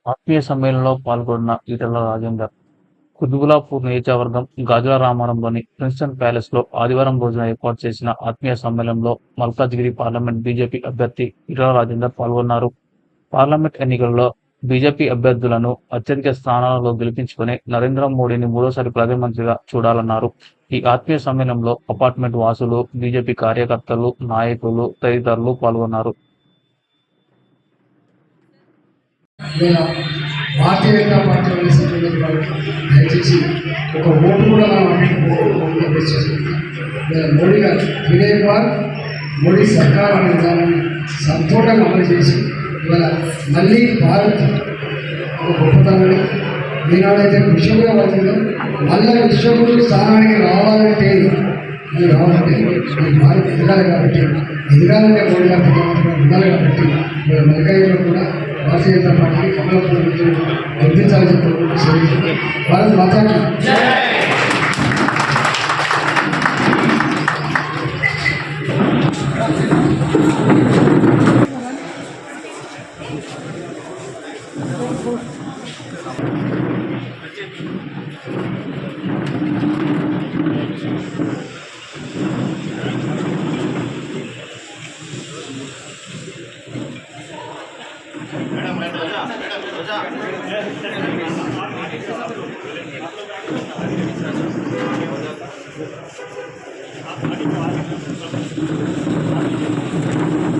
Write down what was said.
ఆత్మీయ సమ్మేళనంలో పాల్గొన్న ఈటెల రాజేందర్. కుతుబులాపూర్ నియోజకవర్గం గాజుల రామారంలోని ప్రిన్స్టన్ ప్యాలెస్లో ఆదివారం రోజున ఏర్పాటు చేసిన ఆత్మీయ సమ్మేళనంలో మల్కాజ్గిరి పార్లమెంట్ బీజేపీ అభ్యర్థి ఈటెల రాజేందర్ పాల్గొన్నారు. పార్లమెంట్ ఎన్నికల్లో బీజేపీ అభ్యర్థులను అత్యధిక స్థానాలలో గెలిపించుకుని నరేంద్ర మోడీని మూడోసారి ప్రధానమంత్రిగా చూడాలన్నారు. ఈ ఆత్మీయ సమ్మేళనంలో అపార్ట్మెంట్ వాసులు, బీజేపీ కార్యకర్తలు, నాయకులు తదితరులు పాల్గొన్నారు. భారతీయ జనతా పార్టీ దయచేసి ఒక ఓటు కూడా మోడీ గారు వినయ్ మోడీ సర్కార్ అనే విధానాన్ని సంపూర్ణంగా అమలు చేసి ఇవాళ మళ్ళీ భారత్ ఒక గొప్పతనాన్ని ఈనాడైతే విశ్వగురు వచ్చిందో మళ్ళీ విశ్వగురు స్థానానికి రావాలంటే ఈ భారత్ ఎదగాలి కాబట్టి ఎదగాలంటే మోడీ గారు ప్రధానమంత్రిగా ఉండాలి కాబట్టి మల్కాయిలో కూడా భారతీయ జనతా పార్టీ కమలాపురం గుర్తించాలని చెప్పి భారత్ మాతాకి Thank you.